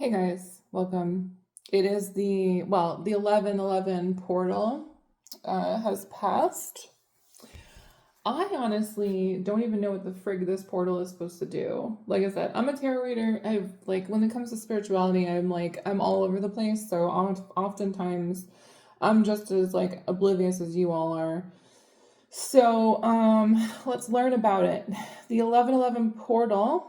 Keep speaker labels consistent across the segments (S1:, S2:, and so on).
S1: Hey guys, welcome. It is the 11/11 portal has passed. I honestly don't even know what the frig this portal is supposed to do. Like I said, I'm a tarot reader. I've like when it comes to spirituality, I'm all over the place. So oftentimes I'm just as like oblivious as you all are. So let's learn about it. The 11/11 portal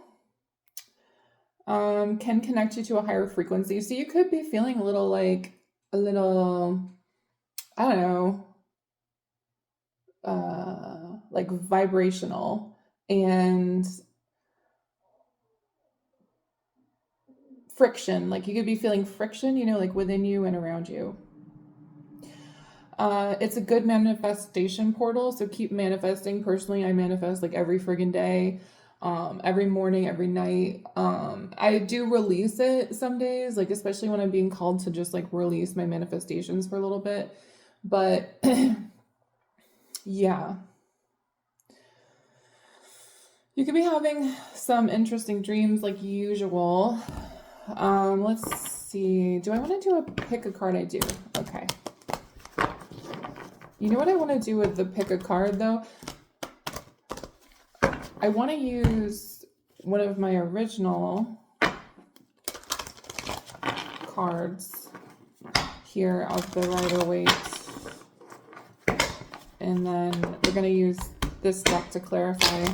S1: can connect you to a higher frequency. So you could be feeling a little, I don't know, like vibrational and friction. Like you could be feeling friction, like within you and around you. It's a good manifestation portal, so keep manifesting. Personally, I manifest like every friggin' day, every morning, every night. I do release it some days, like especially when I'm being called to just like release my manifestations for a little bit. But yeah, you could be having some interesting dreams like usual. Let's see. Do I want to do a pick a card? I do. Okay. You know what I want to do with the pick a card though? I want to use one of my original cards here of the Rider-Waite. And then we're going to use this deck to clarify.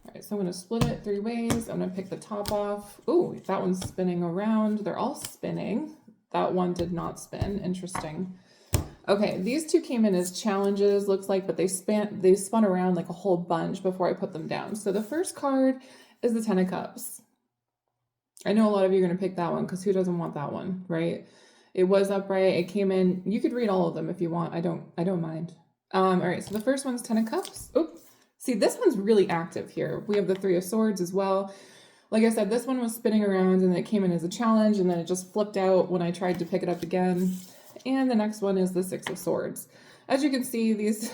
S1: Alright, so I'm going to split it 3 ways. I'm going to pick the top off. Ooh, that one's spinning around. They're all spinning. That one did not spin. Interesting. Okay, these two came in as challenges, looks like, but they spun around like a whole bunch before I put them down. So the first card is the Ten of Cups. I know a lot of you are going to pick that one because who doesn't want that one, right? It was upright. It came in. You could read all of them if you want. I don't mind. All right, so the first one's Ten of Cups. Oops. See, this one's really active here. We have the Three of Swords as well. Like I said, this one was spinning around and then it came in as a challenge and then it just flipped out when I tried to pick it up again. And the next one is the Six of Swords. As you can see, these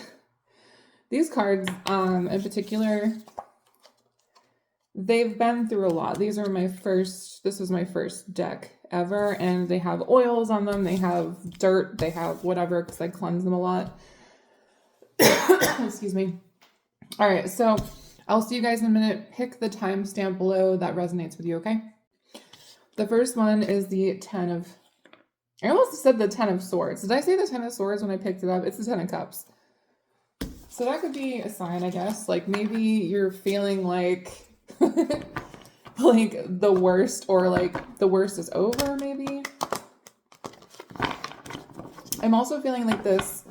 S1: cards in particular, they've been through a lot. This was my first deck ever, and they have oils on them, they have dirt, they have whatever, because I cleanse them a lot. Excuse me. All right, so I'll see you guys in a minute. Pick the timestamp below that resonates with you, okay? The first one is the I almost said the Ten of Swords. Did I say the Ten of Swords when I picked it up? It's the Ten of Cups. So that could be a sign, I guess. Like maybe you're feeling like like the worst, or like the worst is over, maybe. I'm also feeling like this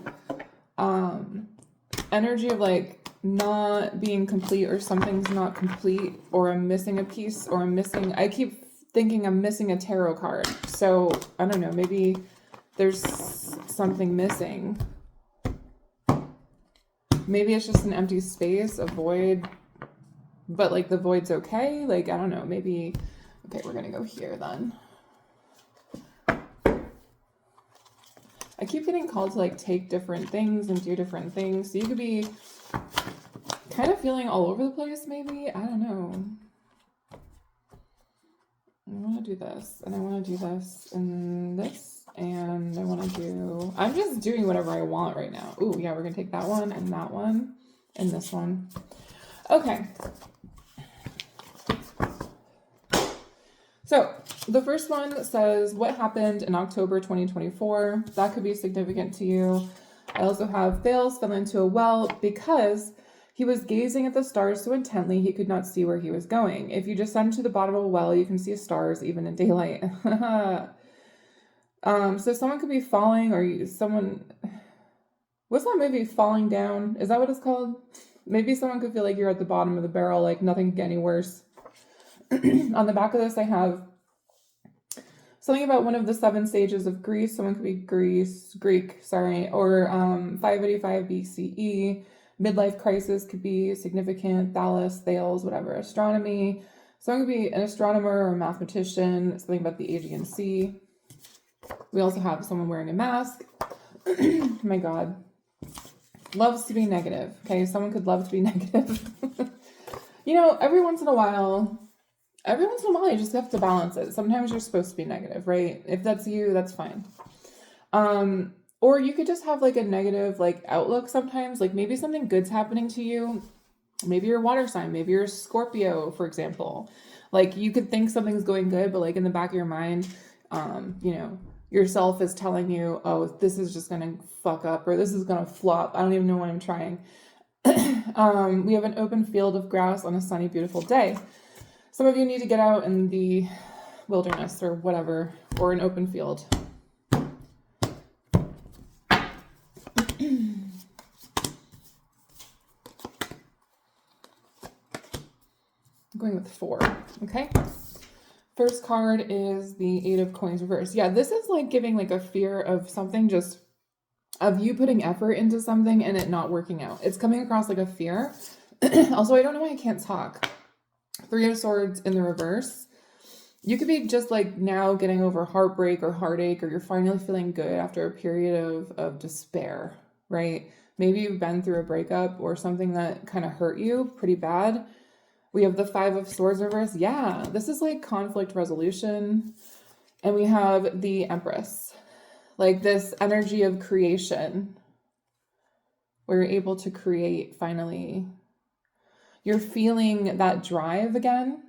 S1: energy of like not being complete, or something's not complete, or I'm missing a piece, or I keep thinking I'm missing a tarot card. So I don't know, maybe there's something missing. Maybe it's just an empty space, a void, but like the void's okay. Like, I don't know, maybe, okay, we're gonna go here then. I keep getting called to like take different things and do different things. So you could be kind of feeling all over the place, maybe. I don't know. I want to do this, and I want to do this, and this, and I want to do... I'm just doing whatever I want right now. Ooh, yeah, we're going to take that one, and this one. Okay. So, the first one says, what happened in October 2024? That could be significant to you. I also have Thales fell into a well because he was gazing at the stars so intently he could not see where he was going. If you descend to the bottom of a well, you can see stars even in daylight. So someone could be falling, or someone... What's that movie, Falling Down? Is that what it's called? Maybe someone could feel like you're at the bottom of the barrel, like nothing could get any worse. On the back of this, I have something about one of the 7 stages of Greece. Someone could be Greek, or 585 BCE. Midlife crisis could be significant. Thales, whatever. Astronomy. Someone could be an astronomer or a mathematician. Something about the Aegean Sea. We also have someone wearing a mask. My God. Loves to be negative. Okay, someone could love to be negative. You know, every once in a while, Every once in a while, you just have to balance it. Sometimes you're supposed to be negative, right? If that's you, that's fine. Or you could just have like a negative like outlook sometimes. Like maybe something good's happening to you. Maybe you're a water sign. Maybe you're a Scorpio, for example. Like you could think something's going good, but like in the back of your mind, you know, yourself is telling you, oh, this is just gonna fuck up or this is gonna flop. I don't even know why I'm trying. We have an open field of grass on a sunny, beautiful day. Some of you need to get out in the wilderness or whatever, or an open field. I'm going with 4, okay? First card is the 8 of Coins reversed. Yeah, this is like giving like a fear of something, just of you putting effort into something and it not working out. It's coming across like a fear. Also, I don't know why I can't talk. 3 of Swords in the reverse. You could be just like now getting over heartbreak or heartache, or you're finally feeling good after a period of despair, right? Maybe you've been through a breakup or something that kind of hurt you pretty bad. We have the 5 of Swords reverse. Yeah, this is like conflict resolution. And we have the Empress, like this energy of creation where you're able to create finally. You're feeling that drive again.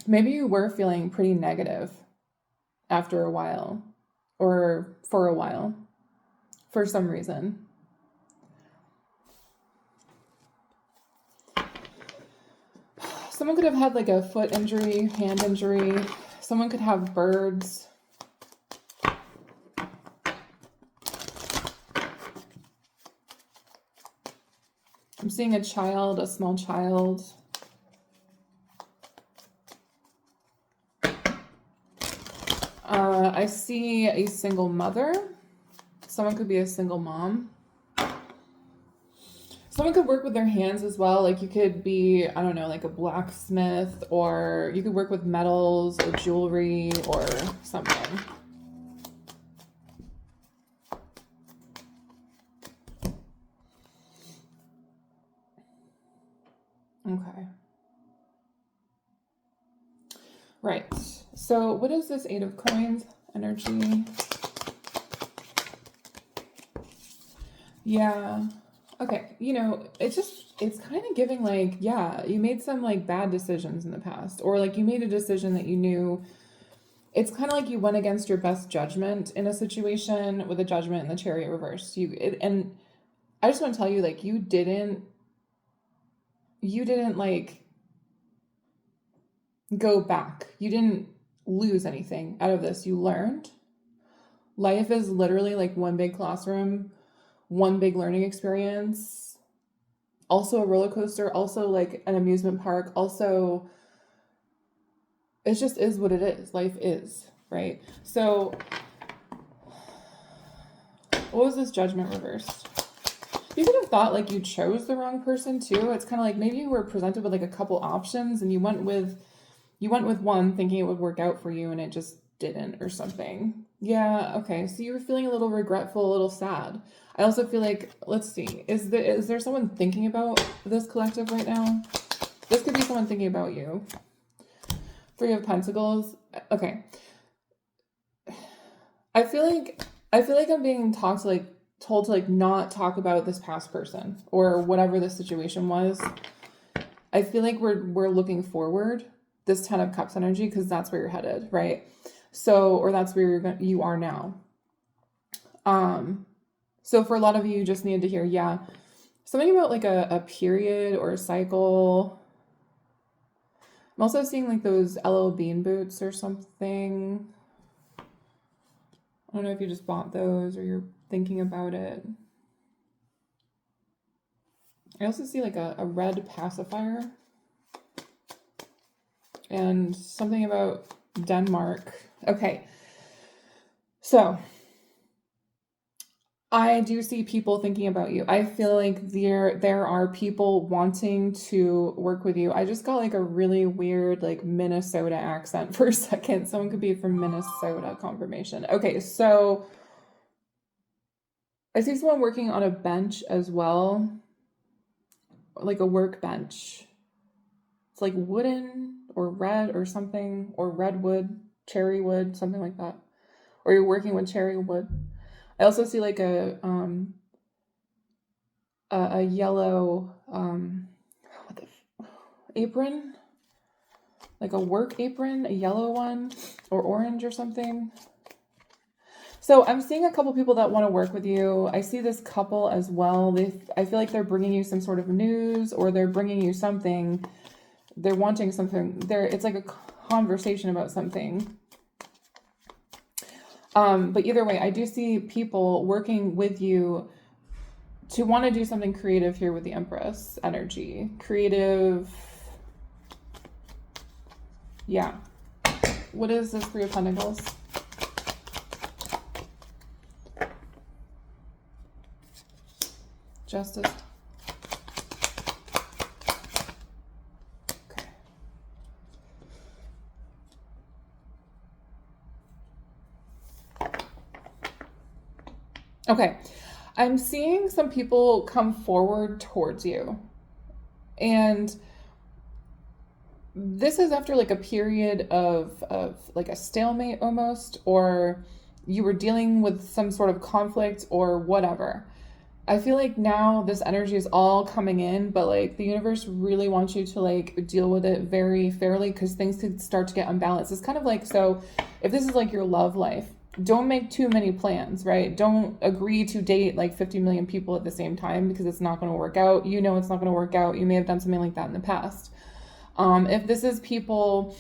S1: Maybe you were feeling pretty negative after a while, or for a while, for some reason. Someone could have had like a foot injury, hand injury. Someone could have birds. I'm seeing a child, a small child. I see a single mother. Someone could be a single mom. Someone could work with their hands as well. Like you could be, I don't know, like a blacksmith, or you could work with metals or jewelry or something. Okay. Right. So what is this 8 of Coins energy? Yeah. Okay. You know, it's kind of giving like, yeah, you made some like bad decisions in the past, or like you made a decision that you knew. It's kind of like you went against your best judgment in a situation with a Judgment and the Chariot reversed. And I just want to tell you, like, you didn't like go back. You didn't lose anything out of this. You learned. Life is literally like one big classroom, one big learning experience, also a roller coaster, also like an amusement park, also it just is what it is. Life is, right? So what was this Judgment reversed? You could have thought like you chose the wrong person too. It's kind of like maybe you were presented with like a couple options and you went with one thinking it would work out for you and it just didn't or something. Yeah, okay. So you were feeling a little regretful, a little sad. I also feel like, let's see, is there someone thinking about this collective right now? This could be someone thinking about you. 3 of Pentacles. Okay. I feel like I'm being told to like not talk about this past person or whatever the situation was. I feel like we're looking forward, this 10 of Cups energy, because that's where you're headed, right? So, or that's where you are now. So for a lot of you just needed to hear, yeah, something about like a period or a cycle. I'm also seeing like those LL Bean boots or something. I don't know if you just bought those or you're thinking about it. I also see like a red pacifier and something about Denmark. Okay. So I do see people thinking about you. I feel like there are people wanting to work with you. I just got like a really weird like Minnesota accent for a second. Someone could be from Minnesota, confirmation. Okay, so I see someone working on a bench as well. like a workbench. It's like wooden or red or something, or redwood, cherry wood, something like that. Or you're working with cherry wood. I also see like a yellow what the apron, like a work apron, a yellow one, or orange or something. So I'm seeing a couple people that want to work with you. I see this couple as well. I feel like they're bringing you some sort of news, or they're bringing you something. They're wanting something. It's like a conversation about something. But either way, I do see people working with you to want to do something creative here with the Empress energy. Creative. Yeah. What is this Three of Pentacles? Justice. Okay. Okay. I'm seeing some people come forward towards you. And this is after like a period of like a stalemate almost, or you were dealing with some sort of conflict or whatever. I feel like now this energy is all coming in, but like the universe really wants you to like deal with it very fairly, because things could start to get unbalanced. It's kind of like, so if this is like your love life, don't make too many plans, right? Don't agree to date like 50 million people at the same time, because it's not going to work out. You know it's not going to work out. You may have done something like that in the past. If this is people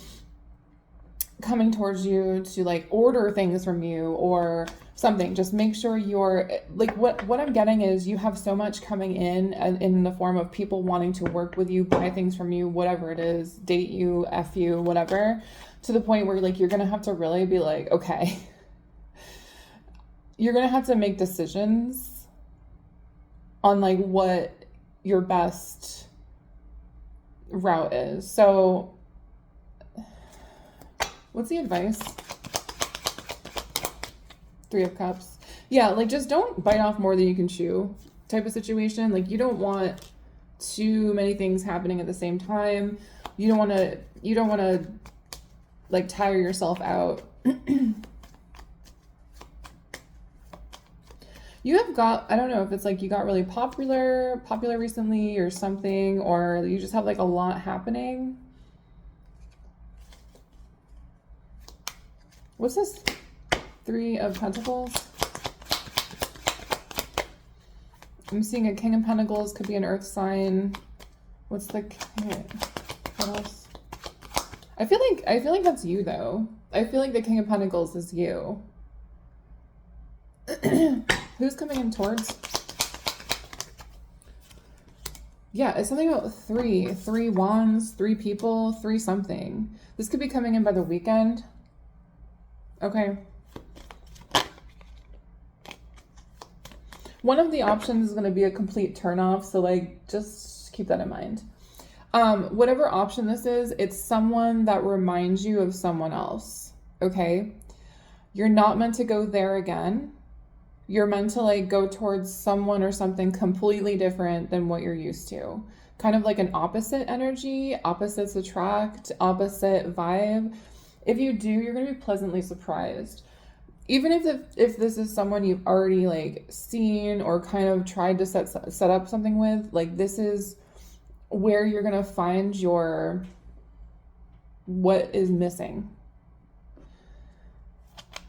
S1: coming towards you to like order things from you or something, just make sure you're like, what I'm getting is you have so much coming in the form of people wanting to work with you, buy things from you, whatever it is, date you, F you, whatever, to the point where like you're gonna have to really be like, okay, you're gonna have to make decisions on like what your best route is. So what's the advice? Three of Cups. Yeah, like just don't bite off more than you can chew type of situation. Like you don't want too many things happening at the same time. You don't want to like tire yourself out. You have got, I don't know if it's like you got really popular recently or something, or you just have like a lot happening. What's this? Three of Pentacles. I'm seeing a King of Pentacles, could be an earth sign. What's the, what else? I feel like that's you though. I feel like the King of Pentacles is you. Who's coming in towards? Yeah, it's something about three wands, three people, three something. This could be coming in by the weekend. Okay. One of the options is going to be a complete turnoff, so like just keep that in mind. Whatever option this is, it's someone that reminds you of someone else. Okay? You're not meant to go there again. You're meant to like go towards someone or something completely different than what you're used to. Kind of like an opposite energy, opposites attract, opposite vibe. If you do, you're going to be pleasantly surprised. Even if this is someone you've already like seen or kind of tried to set up something with, like this is where you're going to find your what is missing.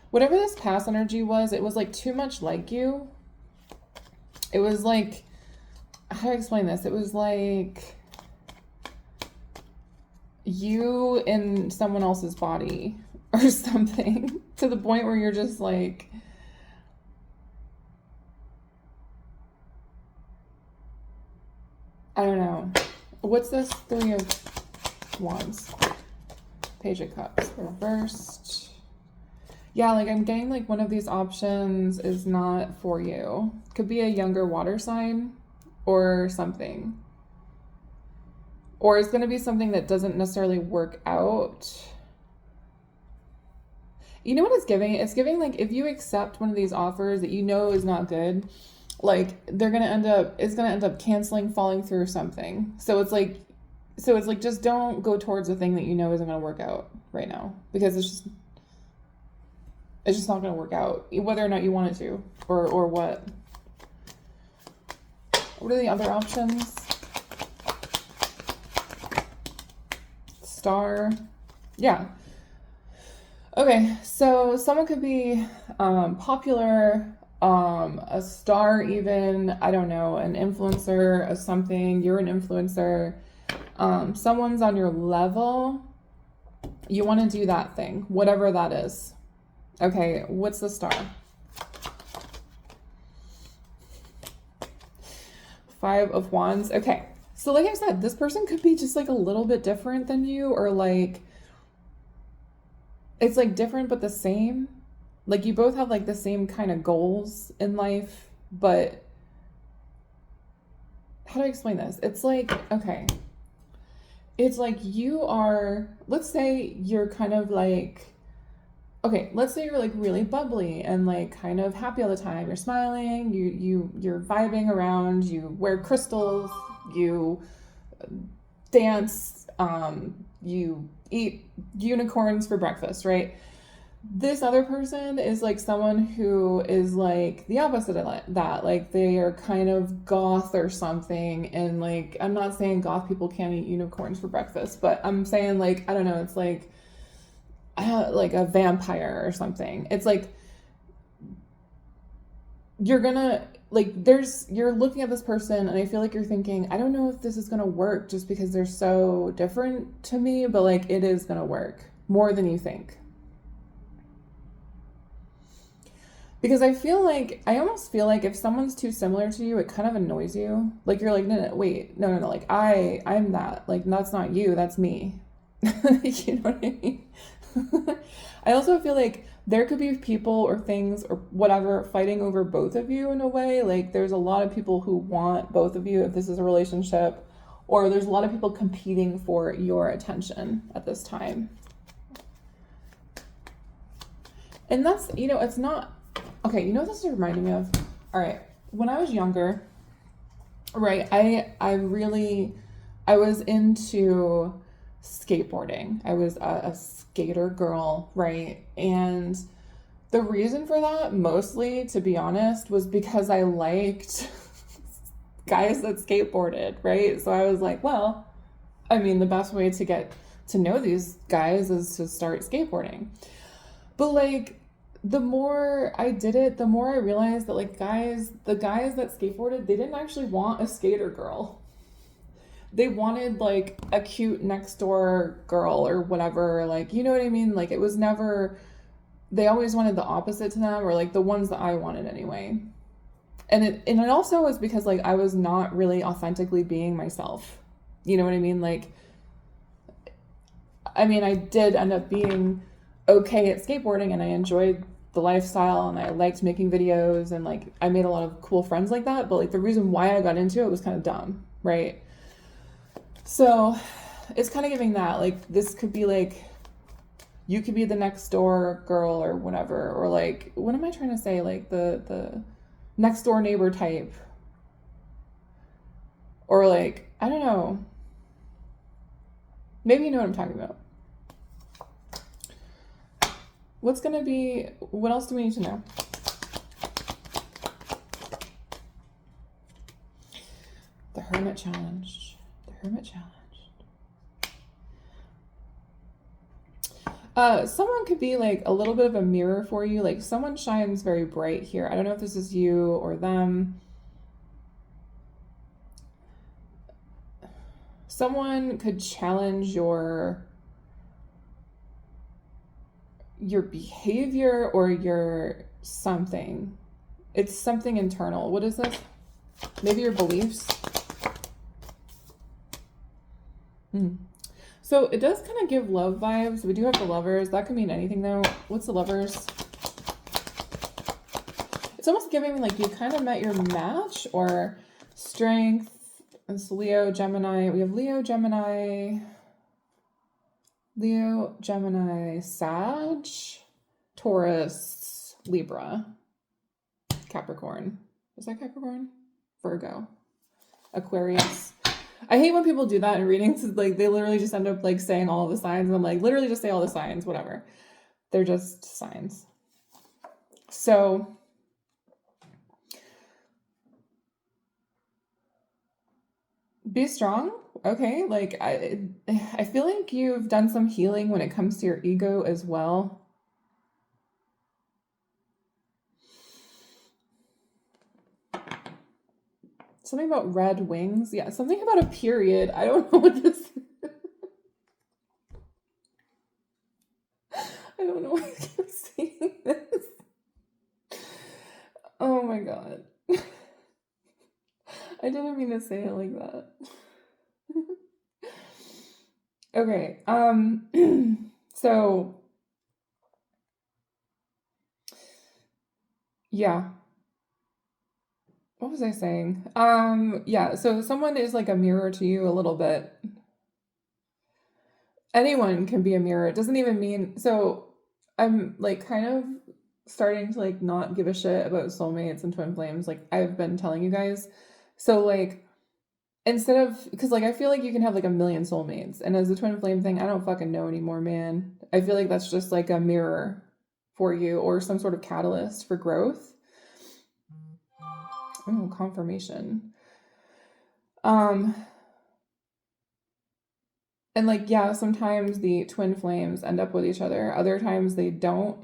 S1: Whatever this past energy was, it was like too much like you. It was like, how do I explain this? It was like you in someone else's body or something, to the point where you're just like, I don't know. What's this? Three of Wands. Page of Cups reversed. Yeah, like I'm getting like one of these options is not for you. Could be a younger water sign or something. Or it's going to be something that doesn't necessarily work out. You know what it's giving? It's giving like if you accept one of these offers that you know is not good, like it's gonna end up canceling, falling through something. So it's like just don't go towards a thing that you know isn't gonna work out right now, because it's just not gonna work out, whether or not you want it to, or what. What are the other options? Star. Yeah. Okay, so someone could be popular, a star even, I don't know, an influencer of something, you're an influencer, someone's on your level, you want to do that thing, whatever that is. Okay, what's the star? Five of Wands. Okay, so like I said, this person could be just like a little bit different than you, or like it's like different but the same. Like you both have like the same kind of goals in life, but how do I explain this? It's like, okay, it's like you are, let's say you're kind of like, okay, let's say you're like really bubbly and like kind of happy all the time. You're smiling, you're vibing around, you wear crystals, you dance, you eat unicorns for breakfast, right? This other person is like someone who is like the opposite of that. Like they are kind of goth or something. And like, I'm not saying goth people can't eat unicorns for breakfast, but I'm saying like, I don't know, it's like a vampire or something. It's like, you're gonna you're looking at this person and I feel like you're thinking, I don't know if this is gonna work just because they're so different to me, but like it is gonna work more than you think. Because I almost feel like if someone's too similar to you, it kind of annoys you. Like you're like, no, wait, no, like I'm that. Like that's not you, that's me. You know what I mean? I also feel like there could be people or things or whatever fighting over both of you in a way. Like there's a lot of people who want both of you if this is a relationship, or there's a lot of people competing for your attention at this time. And that's, it's not, okay, you know what this is reminding me of? All right, when I was younger, right, I was into skateboarding. I was a skater girl, right? And the reason for that, mostly, to be honest, was because I liked guys that skateboarded, right? So I was like, well, I mean, the best way to get to know these guys is to start skateboarding. But like, the more I did it, the more I realized that like the guys that skateboarded, they didn't actually want a skater girl. They wanted like a cute next door girl or whatever, like, you know what I mean? Like it was never, they always wanted the opposite to them, or like the ones that I wanted anyway. And it also was because like I was not really authentically being myself. You know what I mean? Like, I mean, I did end up being okay at skateboarding and I enjoyed the lifestyle and I liked making videos and like I made a lot of cool friends like that, but like the reason why I got into it was kind of dumb, right? So it's kind of giving that, like, this could be like, you could be the next door girl or whatever, or like, what am I trying to say? Like the next door neighbor type, or like, I don't know. Maybe you know what I'm talking about. What else do we need to know? The Hermit Challenge. The Hermit Challenge. Someone could be like a little bit of a mirror for you. Like someone shines very bright here. I don't know if this is you or them. Someone could challenge your behavior or your something. It's something internal. What is this? Maybe your beliefs. So it does kind of give love vibes. We do have the Lovers. That could mean anything though. What's the Lovers? It's almost giving like you kind of met your match, or Strength. It's Leo, Gemini. We have Leo, Gemini, Sag, Taurus, Libra, Capricorn. Is that Capricorn? Virgo. Aquarius. I hate when people do that in readings. Like they literally just end up like saying all of the signs. And I'm like, literally just say all the signs, whatever. They're just signs. So be strong. Okay. Like I feel like you've done some healing when it comes to your ego as well. Something about red wings. Yeah, something about a period. I don't know what this is. I don't know why I keep saying this. Oh my god. I didn't mean to say it like that. Okay, so yeah. What was I saying? Yeah, so someone is like a mirror to you a little bit. Anyone can be a mirror. It doesn't even mean so I'm like kind of starting to like not give a shit about soulmates and twin flames like I've been telling you guys. So like instead of because like I feel like you can have like a million soulmates and as the twin flame thing I don't fucking know anymore, man. I feel like that's just like a mirror for you or some sort of catalyst for growth. Oh, confirmation. Um and like yeah, sometimes the twin flames end up with each other, other times they don't.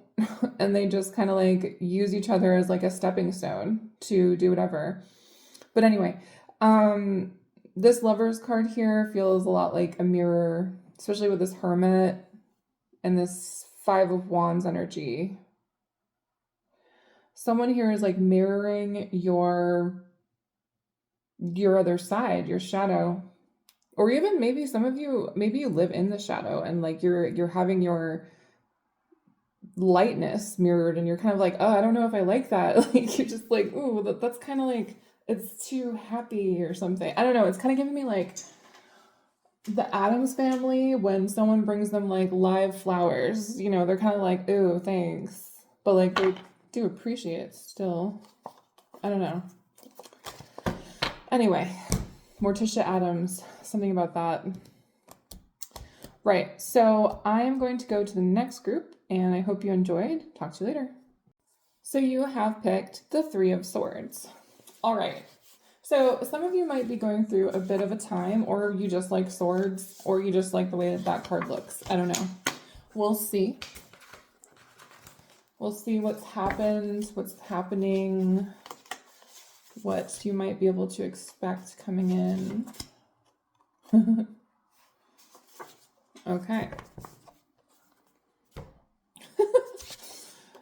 S1: And they just kind of like use each other as like a stepping stone to do whatever. But anyway, this Lovers card here feels a lot like a mirror, especially with this Hermit and this Five of Wands energy. Someone here is like mirroring your other side, your shadow. Or even maybe some of you, maybe you live in the shadow and like you're having your lightness mirrored and you're kind of like, oh, I don't know if I like that. Like you're just like, ooh, that's kind of like it's too happy or something. I don't know. It's kind of giving me like the Addams Family when someone brings them like live flowers. You know, they're kind of like, ooh, thanks, but like they do appreciate it still. I don't know. Anyway, Morticia Addams, something about that. Right, so I'm going to go to the next group and I hope you enjoyed. Talk to you later. So you have picked the Three of Swords. All right. So some of you might be going through a bit of a time, or you just like swords, or you just like the way that that card looks. I don't know. We'll see. We'll see what's happened, what's happening, what you might be able to expect coming in. Okay.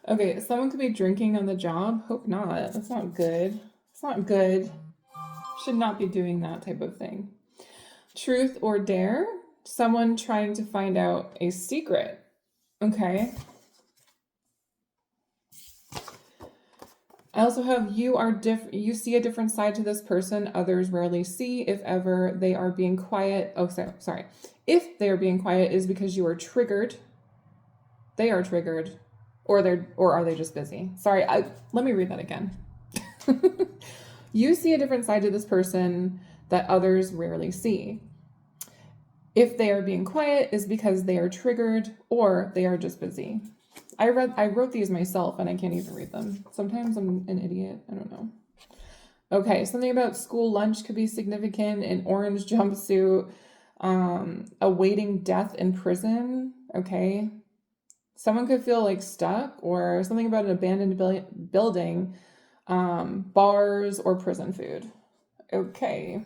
S1: Okay, someone could be drinking on the job. Hope not. That's not good. It's not good. Should not be doing that type of thing. Truth or dare? Someone trying to find out a secret. Okay. I also have you see a different side to this person others rarely see. If ever they are being quiet. Oh, sorry. If they are being quiet is because you are triggered. They are triggered. Or are they just busy? Sorry, let me read that again. You see a different side to this person that others rarely see. If they are being quiet is because they are triggered or they are just busy. I wrote these myself and I can't even read them. Sometimes I'm an idiot. I don't know. Okay, something about school lunch could be significant. An orange jumpsuit, awaiting death in prison. Okay. Someone could feel like stuck or something about an abandoned building, bars or prison food. Okay.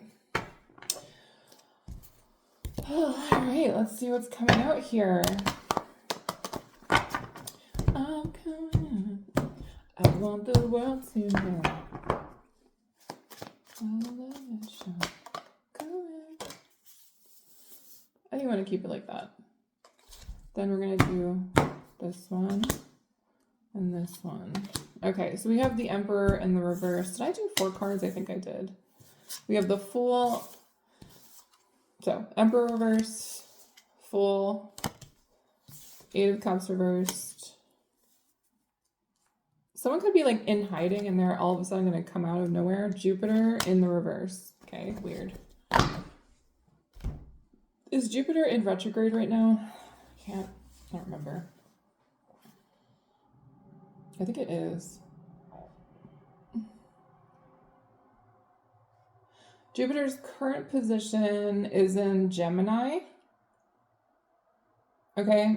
S1: All right, let's see what's coming out here. I'm coming out. I want the world to know. I think I want to keep it like that. Then we're going to do this one and this one. Okay, so we have the Emperor in the reverse. Did I do 4 cards? I think I did. We have the Fool. So, Emperor reversed, Fool, 8 of Cups reversed, Someone could be like in hiding and they're all of a sudden going to come out of nowhere. Jupiter in the reverse. Okay, weird. Is Jupiter in retrograde right now? I don't remember. I think it is. Jupiter's current position is in Gemini. Okay.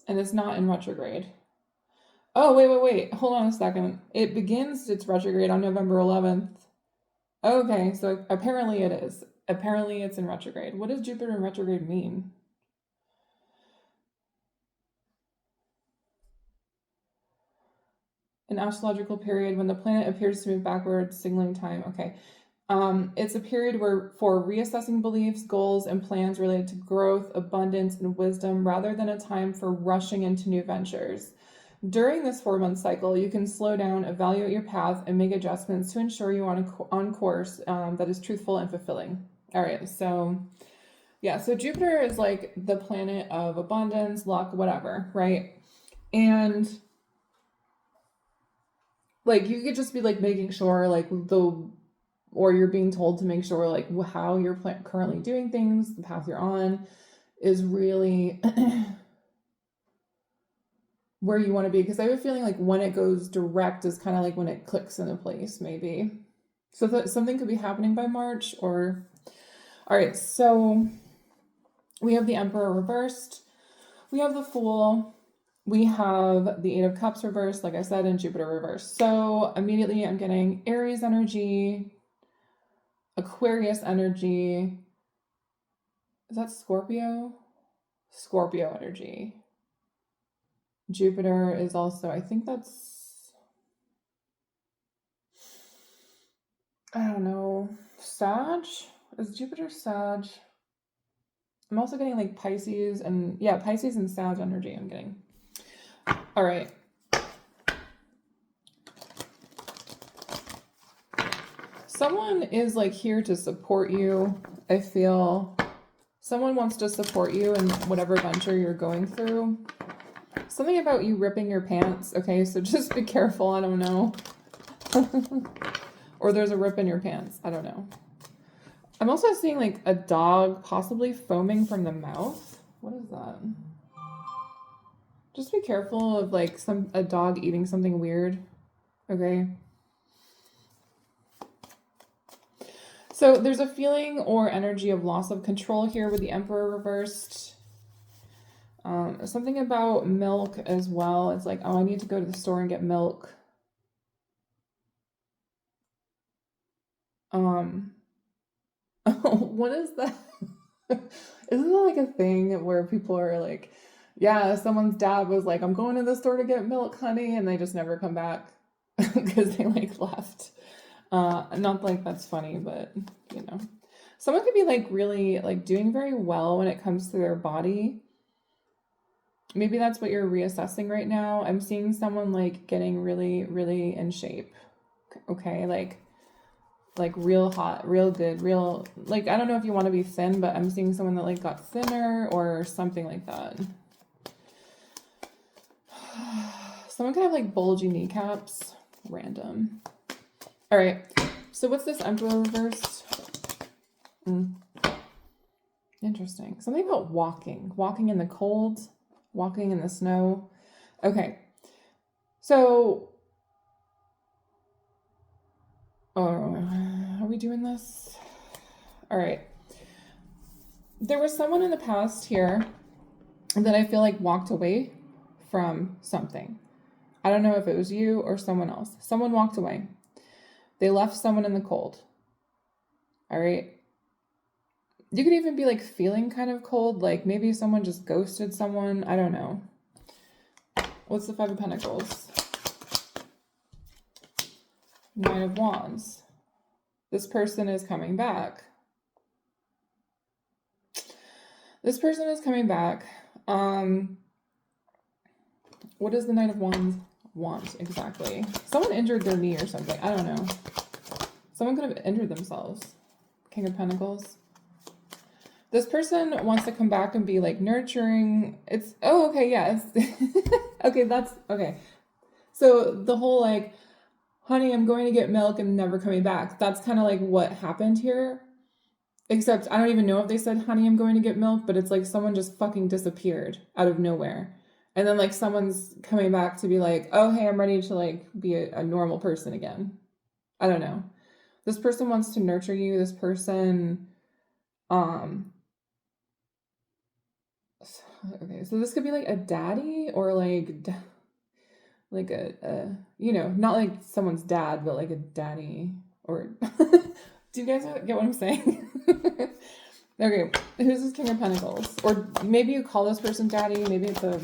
S1: And it's not in retrograde. Oh, wait. Hold on a second. It begins its retrograde on November 11th. Okay, so apparently it is. Apparently it's in retrograde. What does Jupiter in retrograde mean? An astrological period when the planet appears to move backwards, signaling time. Okay. It's a period for reassessing beliefs, goals, and plans related to growth, abundance, and wisdom, rather than a time for rushing into new ventures. During this 4-month cycle, you can slow down, evaluate your path, and make adjustments to ensure you're on course that is truthful and fulfilling. All right, so yeah, so Jupiter is like the planet of abundance, luck, whatever, right? And like you could just be like making sure like or you're being told to make sure like how you're currently doing things, the path you're on is really where you want to be. Because I have a feeling like when it goes direct is kind of like when it clicks into place, maybe. So that something could be happening by March or... All right, so we have the Emperor reversed. We have the Fool. We have the Eight of Cups reversed, like I said, and Jupiter reversed. So immediately I'm getting Aries energy, Aquarius energy. Is that Scorpio? Scorpio energy. Jupiter is also, I think that's, I don't know, Sag? Is Jupiter Sag? I'm also getting like Pisces and, yeah, Pisces and Sag energy I'm getting. All right. Someone is like here to support you. I feel someone wants to support you in whatever venture you're going through. Something about you ripping your pants. Okay, so just be careful. I don't know. Or there's a rip in your pants. I don't know. I'm also seeing like a dog possibly foaming from the mouth. What is that? Just be careful of like a dog eating something weird. Okay. So there's a feeling or energy of loss of control here with the Emperor reversed. Something about milk as well. It's like, oh, I need to go to the store and get milk. What is that? Isn't that like a thing where people are like, yeah, someone's dad was like, I'm going to the store to get milk, honey, and they just never come back because they like left. Not like that's funny, but you know, someone could be like really like doing very well when it comes to their body. Maybe that's what you're reassessing right now. I'm seeing someone like getting really, really in shape. Okay, like real hot, real good, real, like, I don't know if you want to be thin, but I'm seeing someone that like got thinner or something like that. Someone could have like bulgy kneecaps. Random. All right, so what's this Emperor reversed? Interesting. Something about walking in the cold, walking in the snow. Okay, so are we doing this? All right. There was someone in the past here that I feel like walked away from something. I don't know if it was you or someone else. Someone walked away. They left someone in the cold. All right. You could even be like feeling kind of cold. Like maybe someone just ghosted someone. I don't know. What's the Five of Pentacles? Nine of Wands. This person is coming back. This person is coming back. What does the Knight of Wands want exactly? Someone injured their knee or something. I don't know. Someone could have injured themselves. King of Pentacles. This person wants to come back and be like nurturing. It's, oh, okay, yeah. It's, okay, that's, okay. So the whole like, honey, I'm going to get milk and never coming back. That's kind of like what happened here. Except I don't even know if they said, honey, I'm going to get milk, but it's like someone just fucking disappeared out of nowhere. And then like someone's coming back to be like, oh, hey, I'm ready to like be a normal person again. I don't know. This person wants to nurture you. This person, um, okay, so this could be like a daddy or like a you know, not like someone's dad, but like a daddy or do you guys get what I'm saying? Okay, who's this King of Pentacles? Or maybe you call this person daddy, maybe it's a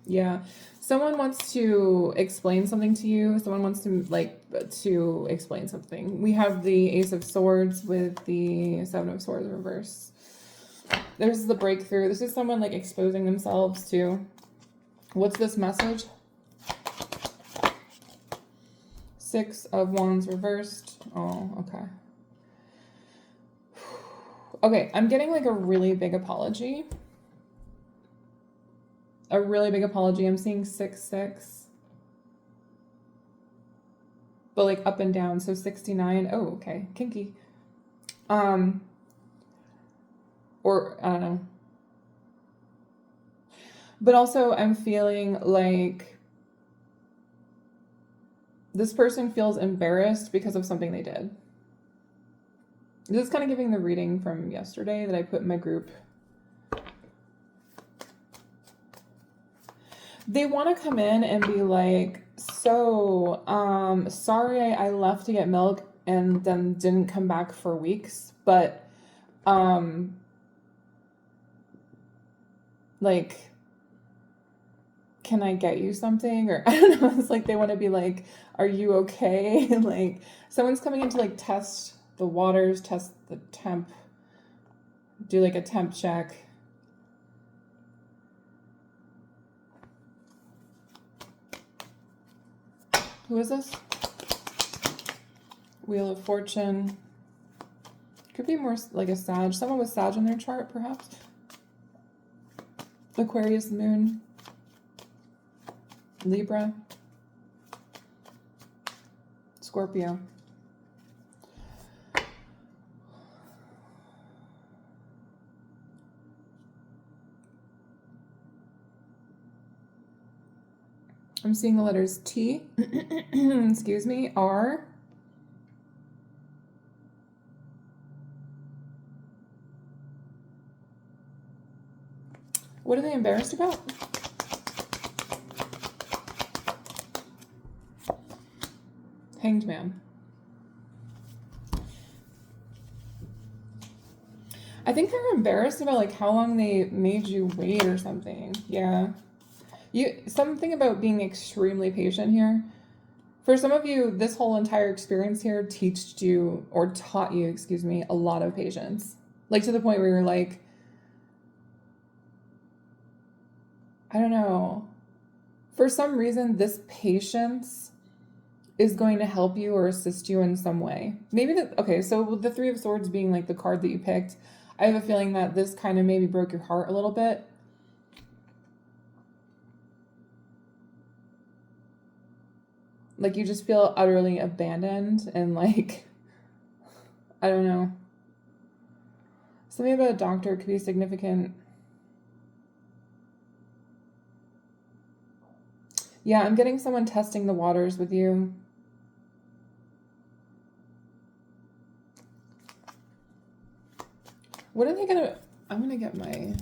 S1: yeah. Someone wants to explain something to you. Someone wants to explain something. We have the Ace of Swords with the Seven of Swords reverse. There's the breakthrough. This is someone like exposing themselves to. What's this message? Six of Wands reversed. Oh, okay. Okay, I'm getting like a really big apology. A really big apology. I'm seeing 6-6. But like up and down, so 69. Oh, okay. Kinky. Or I don't know. But also I'm feeling like this person feels embarrassed because of something they did. This is kind of giving the reading from yesterday that I put in my group. They want to come in and be like, so, sorry I left to get milk and then didn't come back for weeks, but, like, can I get you something? Or I don't know, it's like they want to be like, are you okay? Like, someone's coming in to like test the waters, test the temp, do like a temp check. Who is this? Wheel of Fortune. Could be more like a Sag. Someone with Sag in their chart, perhaps. Aquarius moon. Libra. Scorpio. I'm seeing the letters T, excuse me, R, what are they embarrassed about? Hanged Man. I think they're embarrassed about like how long they made you wait or something. Yeah. Something about being extremely patient here. For some of you, this whole entire experience here taught you, excuse me, a lot of patience. Like to the point where you're like, I don't know. For some reason, this patience is going to help you or assist you in some way. Okay, so with the Three of Swords being like the card that you picked, I have a feeling that this kind of maybe broke your heart a little bit. Like you just feel utterly abandoned and like, I don't know. Something about a doctor could be significant. Yeah, I'm getting someone testing the waters with you. What are they gonna, I'm gonna get my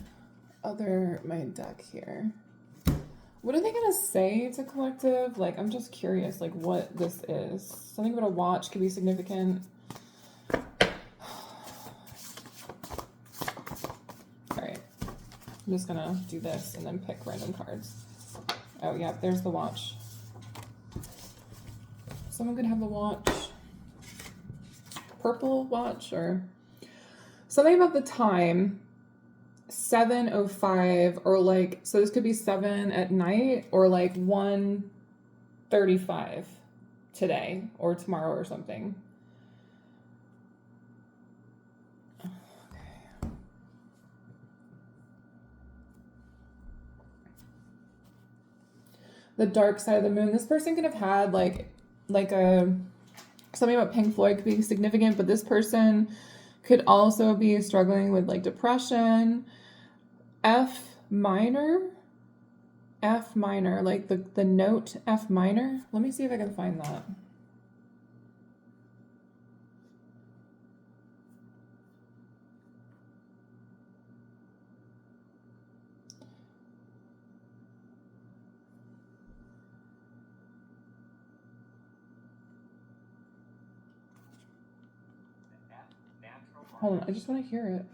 S1: deck here. What are they gonna say to collective? Like, I'm just curious, like what this is. Something about a watch could be significant. All right, I'm just gonna do this and then pick random cards. Oh yeah, there's the watch. Someone could have a watch. Purple watch or something about the time. 7:05 or like, so this could be 7 at night or like 1:35 today or tomorrow or something. The dark side of the moon. This person could have had like a something about Pink Floyd could be significant, but this person could also be struggling with like depression. F minor, like the note F minor. Let me see if I can find that. Hold on, I just want to hear it.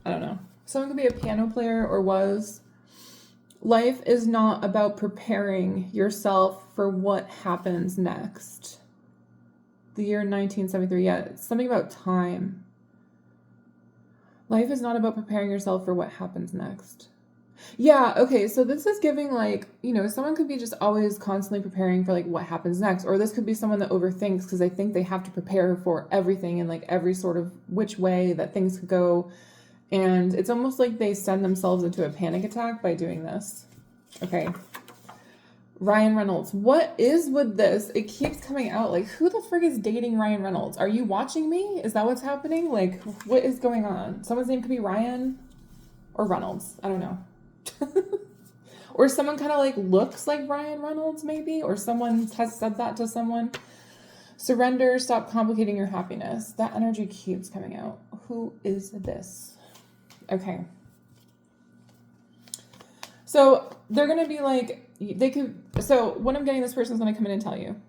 S1: I don't know. Someone could be a piano player or was. Life is not about preparing yourself for what happens next. The year 1973, yeah, it's something about time. Life is not about preparing yourself for what happens next. Yeah, okay, so this is giving like, you know, someone could be just always constantly preparing for like what happens next, or this could be someone that overthinks because they think they have to prepare for everything and like every sort of which way that things could go, and it's almost like they send themselves into a panic attack by doing this. Okay. Ryan Reynolds. What is with this? It keeps coming out. Like, who the frick is dating Ryan Reynolds? Are you watching me? Is that what's happening? Like, what is going on? Someone's name could be Ryan or Reynolds. I don't know. Or someone kind of like looks like Ryan Reynolds maybe, or someone has said that to someone. Surrender, stop complicating your happiness. That energy keeps coming out. Who is this? Okay. So they're going to be like, they could, so what I'm getting, this person's going to come in and tell you.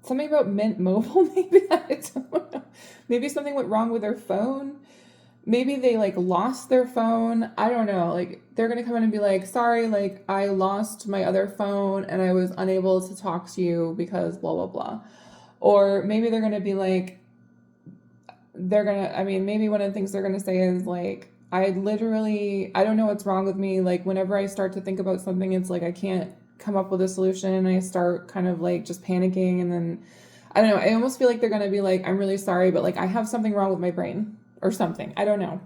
S1: Something about Mint Mobile, maybe? I don't know. Maybe something went wrong with their phone. Maybe they like lost their phone. I don't know. Like they're going to come in and be like, sorry, like I lost my other phone and I was unable to talk to you because blah, blah, blah. Or maybe they're going to be like, maybe one of the things they're going to say is like, I don't know what's wrong with me. Like whenever I start to think about something, it's like I can't come up with a solution and I start kind of like just panicking. And then, I don't know, I almost feel like they're going to be like, I'm really sorry, but like I have something wrong with my brain or something. I don't know.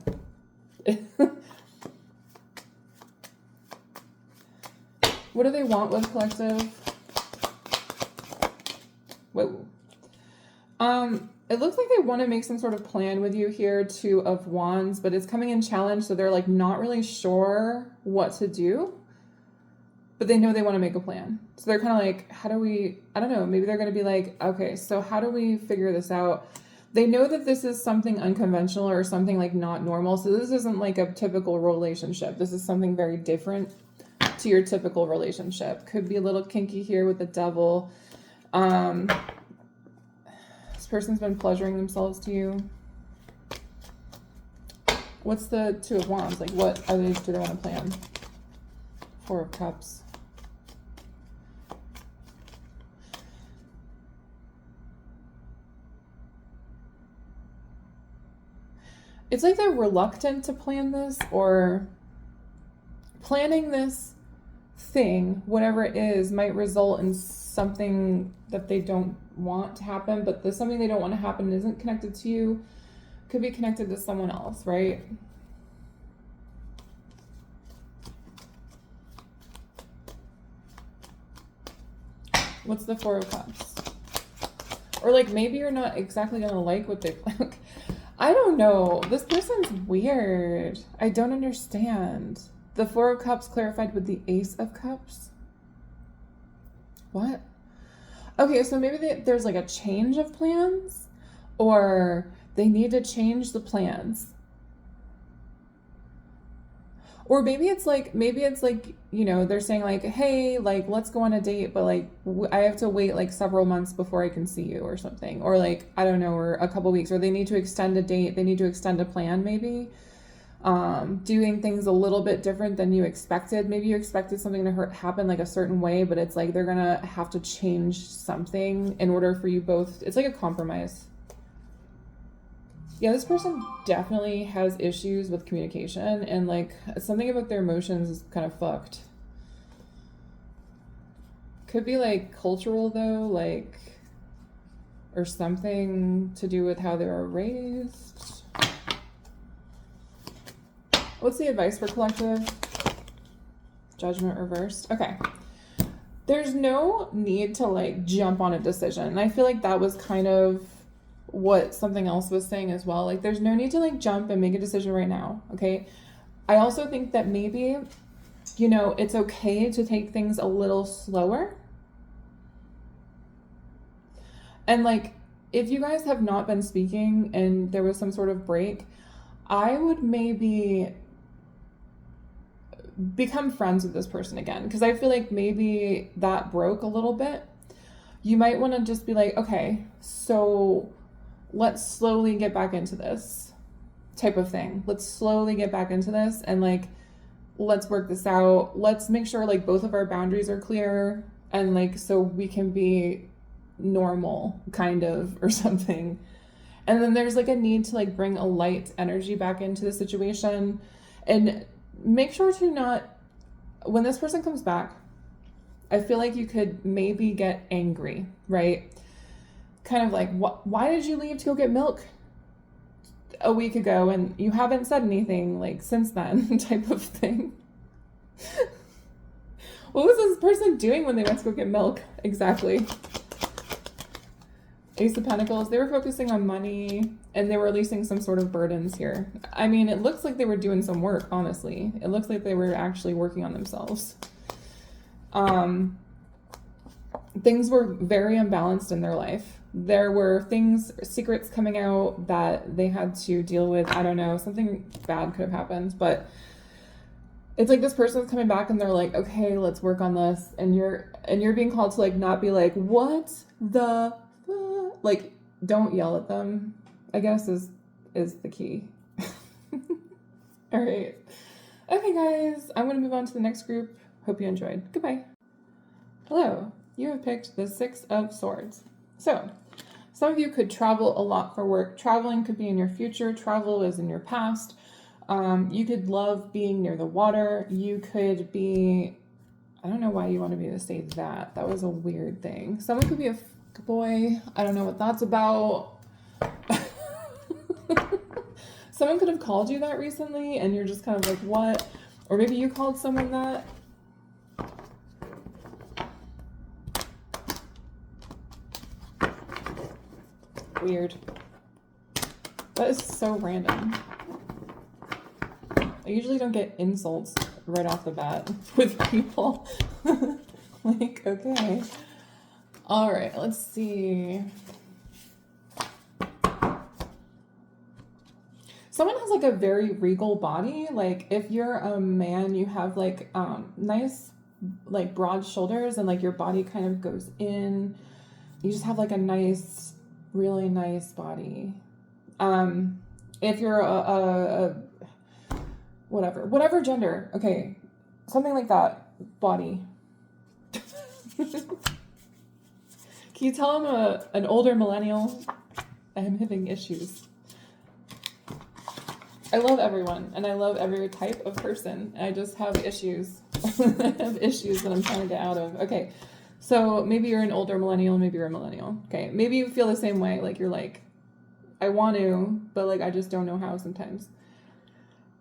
S1: What do they want with collective? Whoa. It looks like they want to make some sort of plan with you here, Two of Wands, but it's coming in challenge, so they're like not really sure what to do, but they know they want to make a plan. So they're kind of like, I don't know, maybe they're going to be like, okay, so how do we figure this out? They know that this is something unconventional or something like not normal, so this isn't like a typical relationship. This is something very different to your typical relationship. Could be a little kinky here with the Devil. This person's been pleasuring themselves to you. What's the Two of Wands? Like, what do they want to plan? Four of Cups. It's like they're reluctant to plan this, or planning this thing, whatever it is, might result in something that they don't want to happen, but the something they don't want to happen isn't connected to you, could be connected to someone else, right? What's the Four of Cups? Or like maybe you're not exactly gonna like what they like. I don't know. This person's weird. I don't understand. The Four of Cups clarified with the Ace of Cups. What? Okay, so maybe there's like a change of plans, or they need to change the plans. Or maybe it's like, you know, they're saying like, hey, like, let's go on a date, but like, I have to wait like several months before I can see you or something. Or like, I don't know, or a couple weeks, or they need to extend a date. They need to extend a plan maybe. Doing things a little bit different than you expected. Maybe you expected something to happen like a certain way, but it's like they're gonna have to change something in order for you both. It's like a compromise. Yeah, this person definitely has issues with communication, and like something about their emotions is kind of fucked. Could be like cultural though, like or something to do with how they were raised. What's the advice for collective? Judgment reversed. Okay. There's no need to like jump on a decision. And I feel like that was kind of what something else was saying as well. Like there's no need to like jump and make a decision right now. Okay. I also think that maybe, you know, it's okay to take things a little slower. And like, if you guys have not been speaking and there was some sort of break, I would maybe become friends with this person again, because I feel like maybe that broke a little bit. You might want to just be like, okay, so let's slowly get back into this type of thing. Let's slowly get back into this and like, let's work this out. Let's make sure like both of our boundaries are clear and like, so we can be normal kind of or something. And then there's like a need to like bring a light energy back into the situation and make sure to not, when this person comes back, I feel like you could maybe get angry, right? Kind of like, why did you leave to go get milk a week ago and you haven't said anything like since then type of thing. What was this person doing when they went to go get milk? Exactly. Ace of Pentacles, they were focusing on money and they were releasing some sort of burdens here. I mean, it looks like they were doing some work, honestly. It looks like they were actually working on themselves. Things were very unbalanced in their life. There were things, secrets coming out that they had to deal with. I don't know, something bad could have happened, but it's like this person's coming back and they're like, okay, let's work on this. And you're being called to like not be like, what the like, don't yell at them, I guess is the key. All right. Okay, guys, I'm going to move on to the next group. Hope you enjoyed. Goodbye. Hello. You have picked the Six of Swords. So, some of you could travel a lot for work. Traveling could be in your future. Travel is in your past. You could love being near the water. You could be, I don't know why you want to be able to say that. That was a weird thing. Someone could be a boy. I don't know what that's about. Someone could have called you that recently and you're just kind of like, what? Or maybe you called someone that. Weird. That is so random. I usually don't get insults right off the bat with people. Like, okay. All right, let's see. Someone has like a very regal body. Like if you're a man, you have like nice like broad shoulders and like your body kind of goes in. You just have like a nice, really nice body. If you're a whatever gender, okay, something like that, body. Can you tell I'm an older millennial? I'm having issues. I love everyone, and I love every type of person. I just have issues. I have issues that I'm trying to get out of. Okay, so maybe you're an older millennial, maybe you're a millennial. Okay, maybe you feel the same way. Like you're like, I want to, but like I just don't know how sometimes.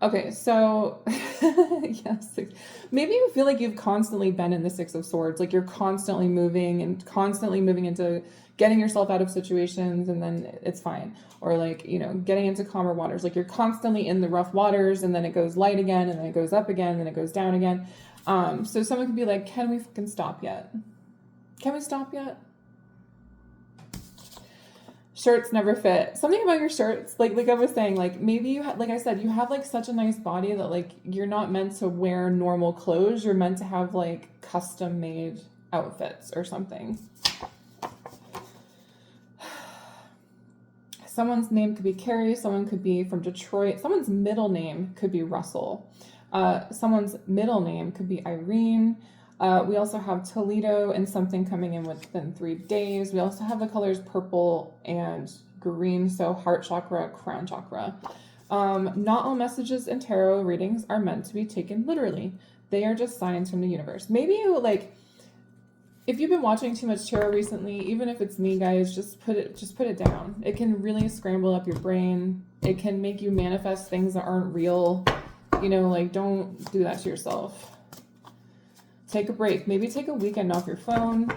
S1: Okay, so yes, maybe you feel like you've constantly been in the Six of Swords, like you're constantly moving into getting yourself out of situations and then it's fine. Or like, you know, getting into calmer waters, like you're constantly in the rough waters and then it goes light again and then it goes up again and then it goes down again. So someone could be like, can we fucking stop yet? Can we stop yet? Shirts never fit. Something about your shirts, like I was saying, like maybe you like I said, you have like such a nice body that like you're not meant to wear normal clothes. You're meant to have like custom made outfits or something. Someone's name could be Carrie. Someone could be from Detroit. Someone's middle name could be Russell. Someone's middle name could be Irene. We also have Toledo and something coming in within 3 days. We also have the colors purple and green, so heart chakra, crown chakra. Not all messages in tarot readings are meant to be taken literally. They are just signs from the universe. Maybe you like, if you've been watching too much tarot recently, even if it's me, guys, just put it down. It can really scramble up your brain. It can make you manifest things that aren't real. You know, like, don't do that to yourself. Take a break. Maybe take a weekend off your phone,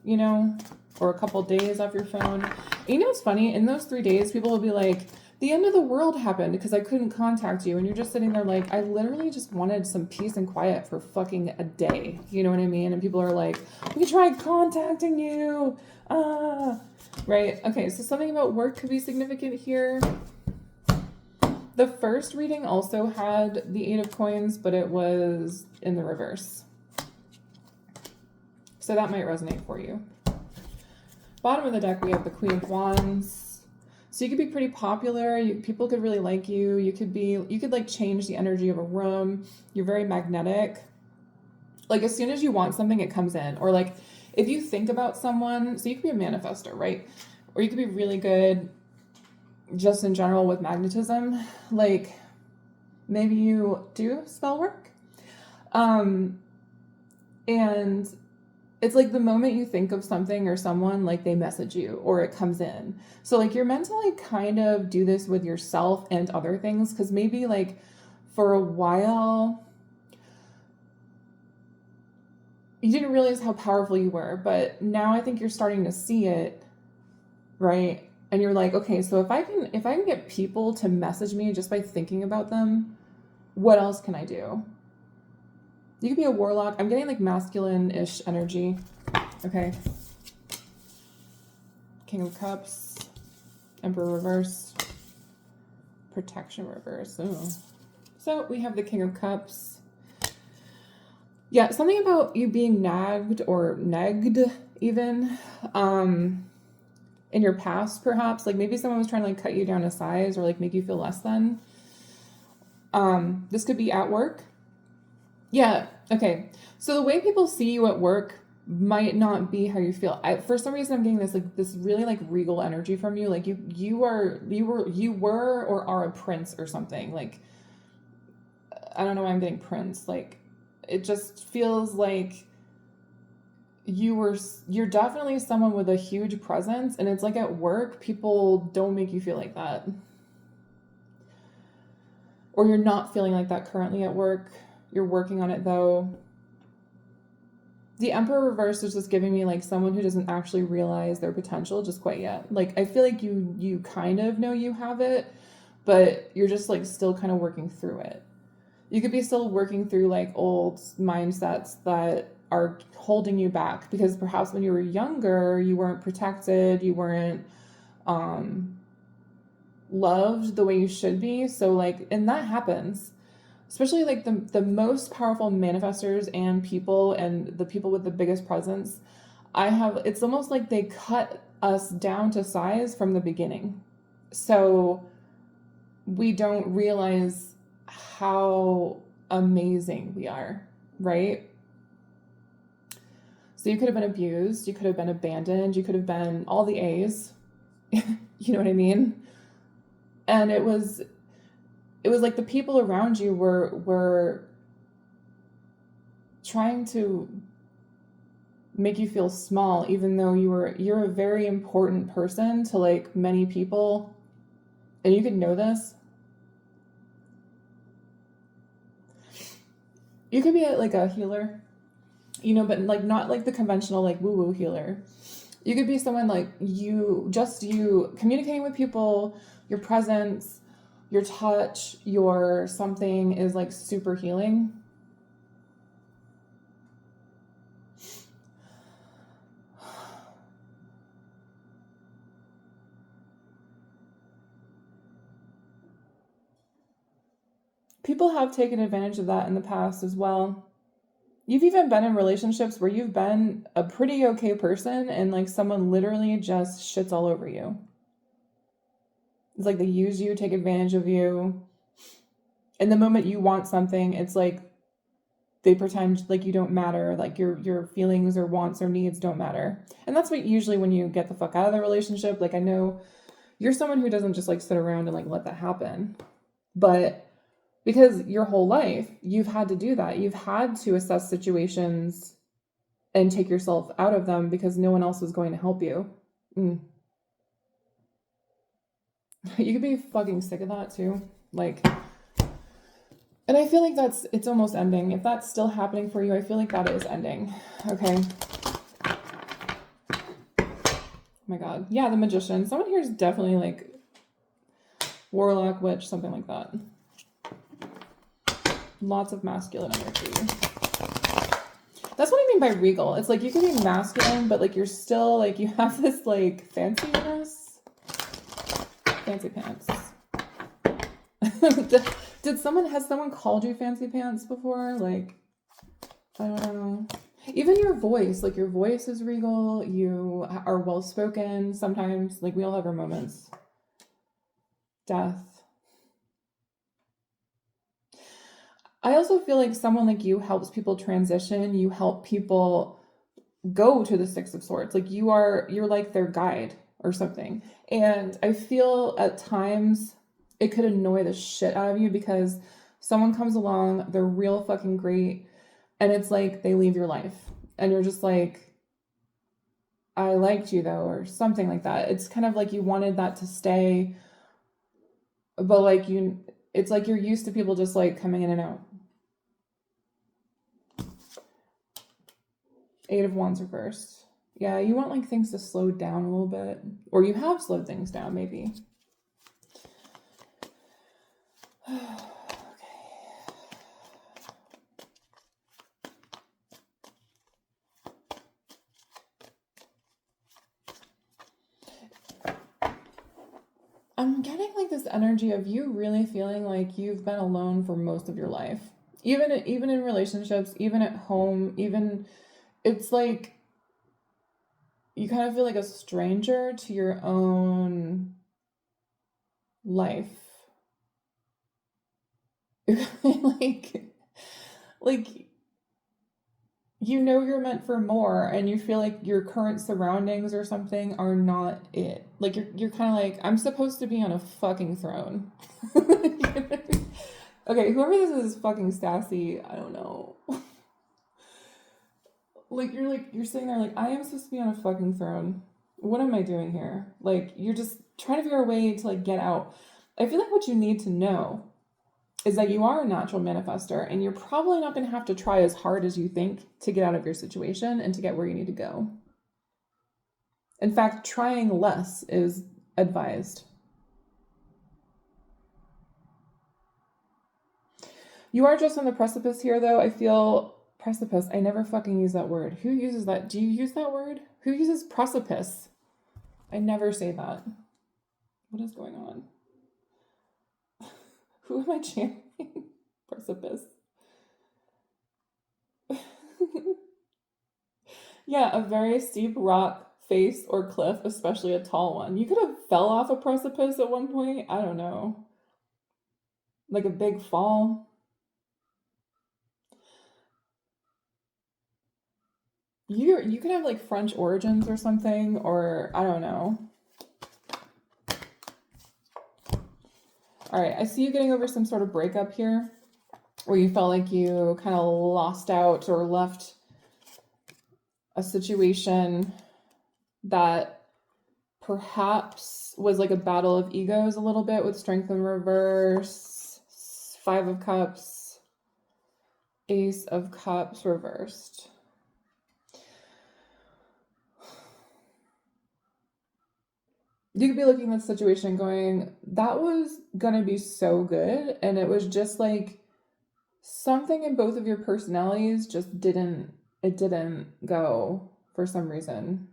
S1: you know, or a couple days off your phone. And you know what's funny? In those 3 days, people will be like, the end of the world happened because I couldn't contact you. And you're just sitting there like, I literally just wanted some peace and quiet for fucking a day. You know what I mean? And people are like, we tried contacting you. Right? Okay, so something about work could be significant here. The first reading also had the 8 of Coins, but it was in the reverse. So that might resonate for you. Bottom of the deck, we have the Queen of Wands. So you could be pretty popular. People could really like you. You could like change the energy of a room. You're very magnetic. Like as soon as you want something, it comes in. Or like if you think about someone, so you could be a manifestor, right? Or you could be really good just in general with magnetism. Like maybe you do spell work. And it's like the moment you think of something or someone, like they message you or it comes in. So like you're meant to like kind of do this with yourself and other things. Cause maybe like for a while, you didn't realize how powerful you were, but now I think you're starting to see it, right? And you're like, okay, so if I can get people to message me just by thinking about them, what else can I do? You could be a warlock. I'm getting like masculine-ish energy. Okay. King of Cups. Emperor reverse. Protection reverse. Ooh. So we have the King of Cups. Yeah, something about you being nagged or negged even in your past perhaps. Like maybe someone was trying to like cut you down to size or like make you feel less than. This could be at work. Yeah, okay. So the way people see you at work might not be how you feel. For some reason I'm getting this like this really like regal energy from you. Like you were or are a prince or something. Like I don't know why I'm getting prince. Like it just feels like you're definitely someone with a huge presence, and it's like at work people don't make you feel like that. Or you're not feeling like that currently at work. You're working on it though. The Emperor reverse is just giving me like someone who doesn't actually realize their potential just quite yet. Like I feel like you kind of know you have it, but you're just like still kind of working through it. You could be still working through like old mindsets that are holding you back because perhaps when you were younger, you weren't protected, you weren't loved the way you should be. So like, and that happens. Especially like the most powerful manifestors and the people with the biggest presence, it's almost like they cut us down to size from the beginning. So we don't realize how amazing we are, right? So you could have been abused, you could have been abandoned, you could have been all the A's, you know what I mean? And it was like the people around you were trying to make you feel small, even though you're a very important person to like many people, and you could know this. You could be like a healer, you know, but like not like the conventional like woo-woo healer. You could be someone like you communicating with people, your presence, your touch, your something is like super healing. People have taken advantage of that in the past as well. You've even been in relationships where you've been a pretty okay person and like someone literally just shits all over you. It's like they use you, take advantage of you. And the moment you want something, it's like they pretend like you don't matter, like your feelings or wants or needs don't matter. And that's what usually when you get the fuck out of the relationship, like I know you're someone who doesn't just like sit around and like let that happen. But because your whole life you've had to do that. You've had to assess situations and take yourself out of them because no one else is going to help you. You could be fucking sick of that too. Like, and I feel like it's almost ending. If that's still happening for you, I feel like that is ending. Okay. Oh my God. Yeah, the Magician. Someone here is definitely like warlock, witch, something like that. Lots of masculine energy. That's what I mean by regal. It's like you can be masculine, but like you're still like you have this like fanciness. Fancy pants. Has someone called you fancy pants before? Like, I don't know. Even your voice, like your voice is regal. You are well spoken. Sometimes, like we all have our moments. Death. I also feel like someone like you helps people transition. You help people go to the Six of Swords. Like you're like their guide or something. And I feel at times it could annoy the shit out of you because someone comes along, they're real fucking great, and it's like they leave your life. And you're just like, I liked you though, or something like that. It's kind of like you wanted that to stay, but like it's like you're used to people just like coming in and out. Eight of Wands reversed. Yeah, you want like things to slow down a little bit, or you have slowed things down maybe. Okay. I'm getting like this energy of you really feeling like you've been alone for most of your life. Even in relationships, even at home, even it's like you kind of feel like a stranger to your own life. like you know you're meant for more, and you feel like your current surroundings or something are not it. Like you're kind of like, I'm supposed to be on a fucking throne. Okay, whoever this is fucking sassy. I don't know. Like you're sitting there like, I am supposed to be on a fucking throne. What am I doing here? Like you're just trying to figure a way to like get out. I feel like what you need to know is that you are a natural manifester, and you're probably not going to have to try as hard as you think to get out of your situation and to get where you need to go. In fact, trying less is advised. You are just on the precipice here, though. I feel precipice. I never fucking use that word. Who uses that? Do you use that word? Who uses precipice? I never say that. What is going on? Who am I chanting? Precipice. Yeah, a very steep rock face or cliff, especially a tall one. You could have fell off a precipice at one point. I don't know. Like a big fall. You could have like French origins or something, or I don't know. All right, I see you getting over some sort of breakup here, where you felt like you kind of lost out or left a situation that perhaps was like a battle of egos a little bit, with Strength in reverse, Five of Cups, Ace of Cups reversed. You could be looking at the situation going, that was gonna be so good, and it was just like something in both of your personalities just didn't go for some reason.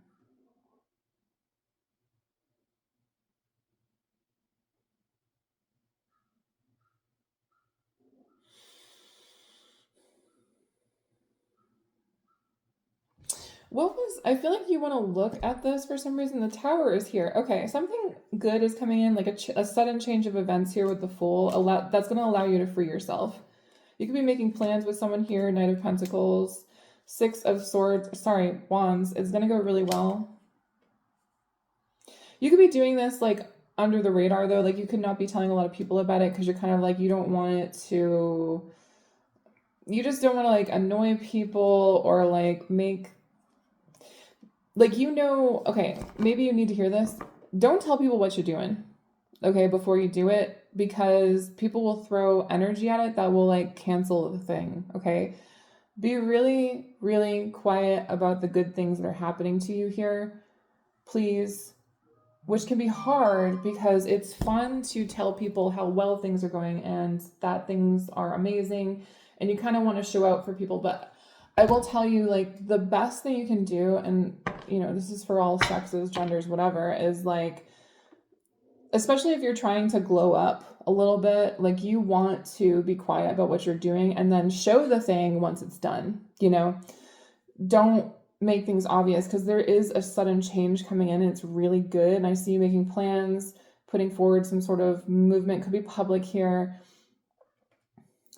S1: I feel like you want to look at this for some reason. The Tower is here. Okay, something good is coming in, like a sudden change of events here with the Fool. That's going to allow you to free yourself. You could be making plans with someone here. Knight of Pentacles, Six of Swords, sorry, Wands. It's going to go really well. You could be doing this like under the radar though. Like you could not be telling a lot of people about it because you're kind of like, you don't want it to, you just don't want to like annoy people or like make like, you know, okay, maybe you need to hear this. Don't tell people what you're doing, okay, before you do it, because people will throw energy at it that will like cancel the thing, okay? Be really, really quiet about the good things that are happening to you here, please. Which can be hard because it's fun to tell people how well things are going and that things are amazing, and you kind of want to show out for people. But I will tell you, like, the best thing you can do, and you know, this is for all sexes, genders, whatever, is like, especially if you're trying to glow up a little bit, like, you want to be quiet about what you're doing and then show the thing once it's done, you know? Don't make things obvious, because there is a sudden change coming in and it's really good. And I see you making plans, putting forward some sort of movement, could be public here,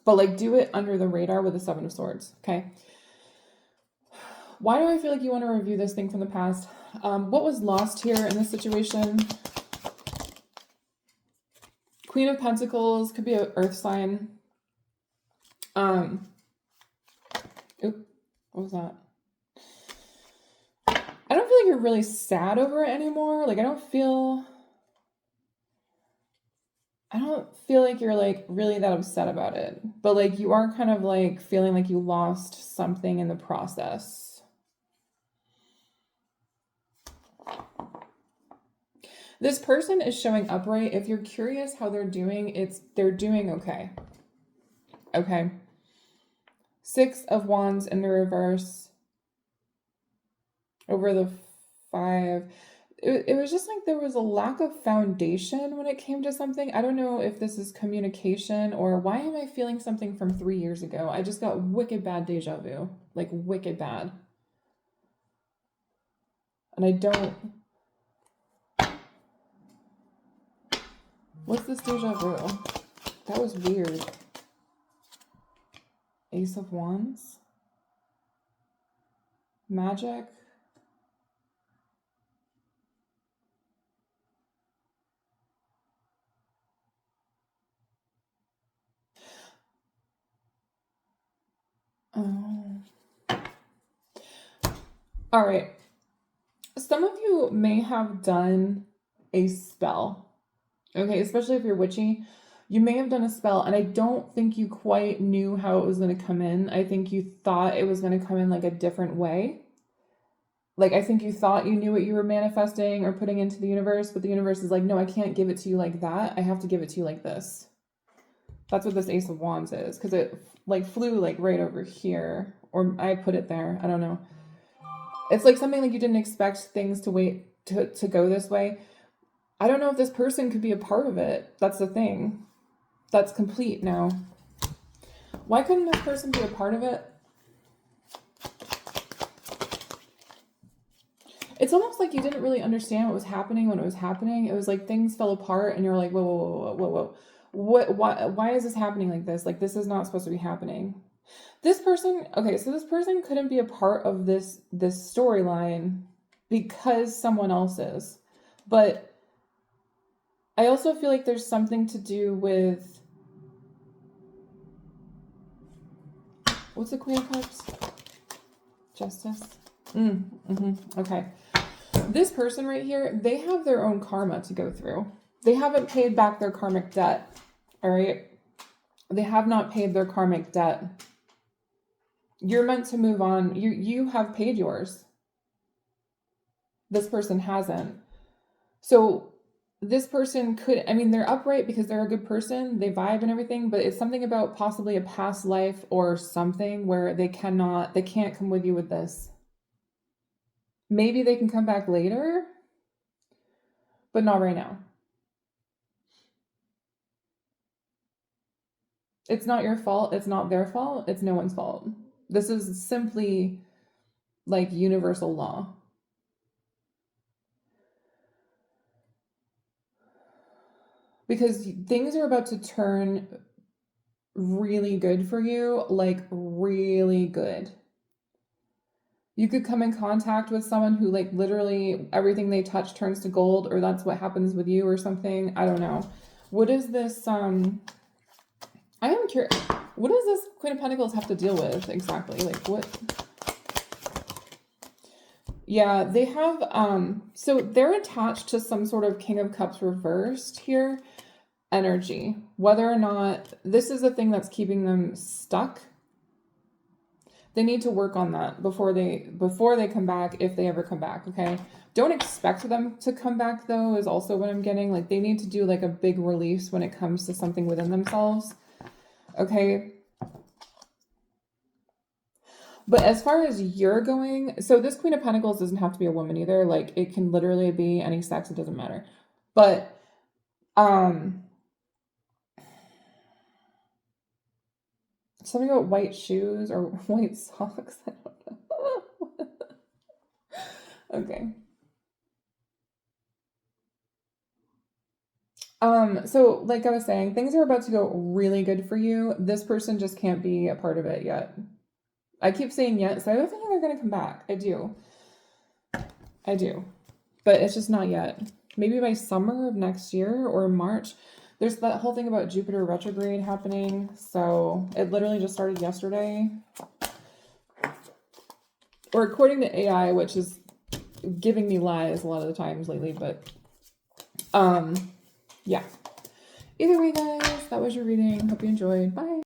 S1: but like, do it under the radar with the Seven of Swords, okay? Why do I feel like you want to review this thing from the past? What was lost here in this situation? Queen of Pentacles, could be an earth sign. Oop, what was that? I don't feel like you're really sad over it anymore. Like, I don't feel like you're like really that upset about it. But like, you are kind of like feeling like you lost something in the process. This person is showing upright. If you're curious how they're doing, they're doing okay. Okay. Six of Wands in the reverse. Over the 5. It was just like there was a lack of foundation when it came to something. I don't know if this is communication, or why am I feeling something from 3 years ago? I just got wicked bad deja vu. Like, wicked bad. And I don't... What's this deja vu? That was weird. Ace of Wands? Magic? Oh. All right. Some of you may have done a spell. Okay, especially if you're witchy. You may have done a spell, and I don't think you quite knew how it was going to come in. I think you thought it was going to come in like a different way. Like, I think you thought you knew what you were manifesting or putting into the universe, but the universe is like, no, I can't give it to you like that. I have to give it to you like this. That's what this Ace of Wands is, because it like flew like right over here, or I put it there. I don't know. It's like something like you didn't expect things to go this way. I don't know if this person could be a part of it. That's the thing. That's complete now. Why couldn't this person be a part of it? It's almost like you didn't really understand what was happening when it was happening. It was like things fell apart and you're like, whoa, whoa, whoa, whoa, whoa. Why is this happening like this? Like, this is not supposed to be happening. This person, okay, so this person couldn't be a part of this storyline because someone else is. But I also feel like there's something to do with... What's the Queen of Cups? Justice? Okay. This person right here, they have their own karma to go through. They haven't paid back their karmic debt. All right? They have not paid their karmic debt. You're meant to move on. You have paid yours. This person hasn't. So this person could, I mean, they're upright because they're a good person. They vibe and everything, but it's something about possibly a past life or something where they can't come with you with this. Maybe they can come back later, but not right now. It's not your fault. It's not their fault. It's no one's fault. This is simply like universal law. Because things are about to turn really good for you, like really good. You could come in contact with someone who like literally everything they touch turns to gold, or that's what happens with you or something. I don't know. What is this? I am curious. What does this Queen of Pentacles have to deal with exactly? Like, what? Yeah, they have, so they're attached to some sort of King of Cups reversed here energy. Whether or not this is a thing that's keeping them stuck, they need to work on that before they come back, if they ever come back, okay? Don't expect them to come back though, is also what I'm getting. Like they need to do like a big release when it comes to something within themselves. Okay. But as far as you're going, so this Queen of Pentacles doesn't have to be a woman either. Like it can literally be any sex, it doesn't matter. But something about white shoes or white socks. I don't know. Okay. So like I was saying, things are about to go really good for you. This person just can't be a part of it yet. I keep saying yet, so I don't think they're gonna come back. I do. But it's just not yet. Maybe by summer of next year or March. There's that whole thing about Jupiter retrograde happening. So it literally just started yesterday. Or according to AI, which is giving me lies a lot of the times lately, but yeah. Either way, guys, that was your reading. Hope you enjoyed. Bye.